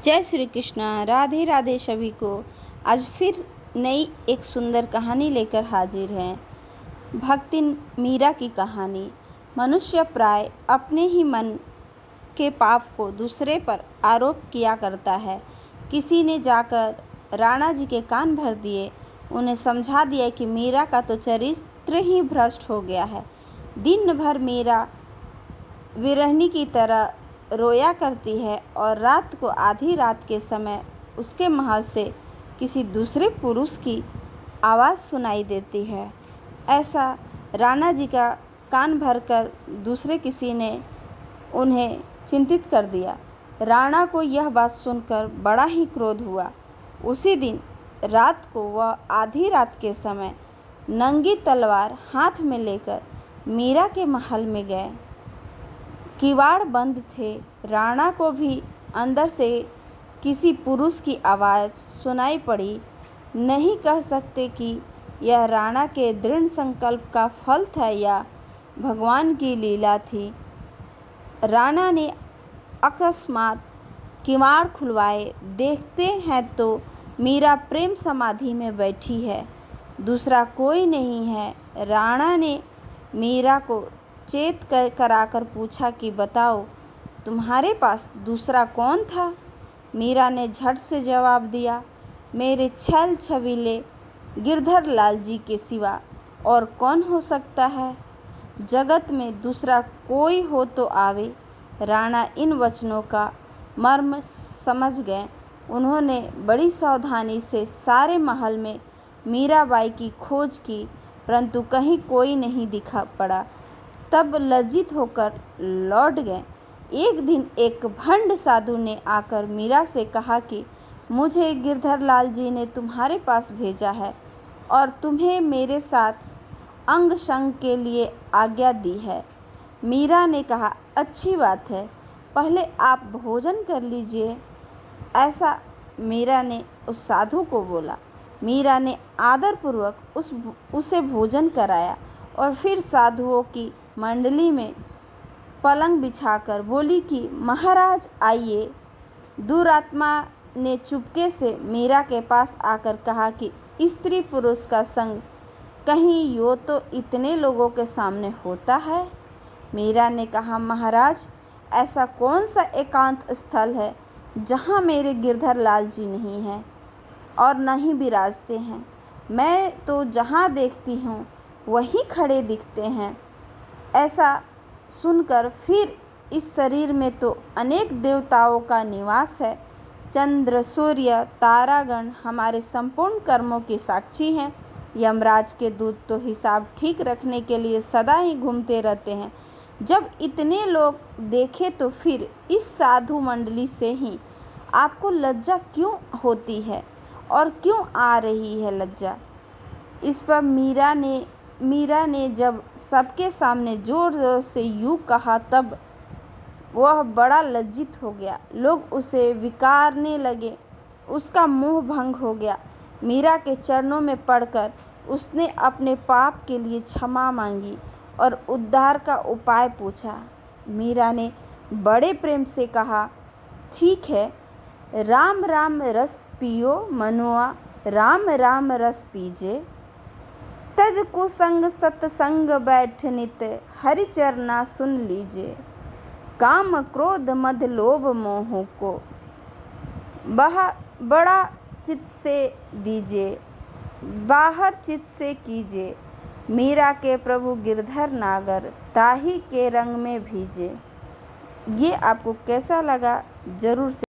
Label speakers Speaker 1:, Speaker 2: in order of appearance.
Speaker 1: जय श्री कृष्णा। राधे राधे सभी को। आज फिर नई एक सुंदर कहानी लेकर हाजिर हैं। भक्ति मीरा की कहानी। मनुष्य प्राय अपने ही मन के पाप को दूसरे पर आरोप किया करता है। किसी ने जाकर राणा जी के कान भर दिए, उन्हें समझा दिया कि मीरा का तो चरित्र ही भ्रष्ट हो गया है। दिन भर मीरा विरहनी की तरह रोया करती है और रात को आधी रात के समय उसके महल से किसी दूसरे पुरुष की आवाज़ सुनाई देती है। ऐसा राणा जी का कान भरकर दूसरे किसी ने उन्हें चिंतित कर दिया। राणा को यह बात सुनकर बड़ा ही क्रोध हुआ। उसी दिन रात को वह आधी रात के समय नंगी तलवार हाथ में लेकर मीरा के महल में गए। किवाड़ बंद थे। राणा को भी अंदर से किसी पुरुष की आवाज़ सुनाई पड़ी। नहीं कह सकते कि यह राणा के दृढ़ संकल्प का फल था या भगवान की लीला थी। राणा ने अकस्मात किवाड़ खुलवाए। देखते हैं तो मीरा प्रेम समाधि में बैठी है, दूसरा कोई नहीं है। राणा ने मीरा को चेत कराकर पूछा कि बताओ, तुम्हारे पास दूसरा कौन था? मीरा ने झट से जवाब दिया, मेरे छैल छबीले गिरधर लाल जी के सिवा और कौन हो सकता है? जगत में दूसरा कोई हो तो आवे। राणा इन वचनों का मर्म समझ गए। उन्होंने बड़ी सावधानी से सारे महल में मीराबाई की खोज की, परंतु कहीं कोई नहीं दिखा पड़ा। तब लज्जित होकर लौट गए। एक दिन एक भंड साधु ने आकर मीरा से कहा कि मुझे गिरधर लाल जी ने तुम्हारे पास भेजा है और तुम्हें मेरे साथ अंग संग के लिए आज्ञा दी है। मीरा ने कहा, अच्छी बात है, पहले आप भोजन कर लीजिए। ऐसा मीरा ने उस साधु को बोला। मीरा ने आदरपूर्वक उसे भोजन कराया और फिर साधुओं की मंडली में पलंग बिछाकर बोली कि महाराज आइए। दुरात्मा ने चुपके से मीरा के पास आकर कहा कि स्त्री पुरुष का संग कहीं यो तो इतने लोगों के सामने होता है। मीरा ने कहा, महाराज, ऐसा कौन सा एकांत स्थल है जहाँ मेरे गिरधर लाल जी नहीं हैं और नहीं विराजते हैं? मैं तो जहाँ देखती हूँ वहीं खड़े दिखते हैं। ऐसा सुनकर फिर इस शरीर में तो अनेक देवताओं का निवास है। चंद्र, सूर्य, तारागण हमारे संपूर्ण कर्मों की साक्षी हैं। यमराज के दूत तो हिसाब ठीक रखने के लिए सदा ही घूमते रहते हैं। जब इतने लोग देखे तो फिर इस साधु मंडली से ही आपको लज्जा क्यों होती है और क्यों आ रही है लज्जा? इस पर मीरा ने जब सबके सामने जोर जोर से यूँ कहा तब वह बड़ा लज्जित हो गया। लोग उसे विकारने लगे। उसका मुंह भंग हो गया। मीरा के चरणों में पड़कर उसने अपने पाप के लिए क्षमा मांगी और उद्धार का उपाय पूछा। मीरा ने बड़े प्रेम से कहा, ठीक है, राम राम रस पियो मनुआ, राम राम रस पीजे। तज कुसंग सतसंग बैठ नित, हरि चरना सुन लीजिए। काम क्रोध मद लोभ मोह को बड़ा चित्त से दीजिए, बाहर चित्त से कीजिए। मीरा के प्रभु गिरधर नागर, ताही के रंग में भीजे। ये आपको कैसा लगा ज़रूर से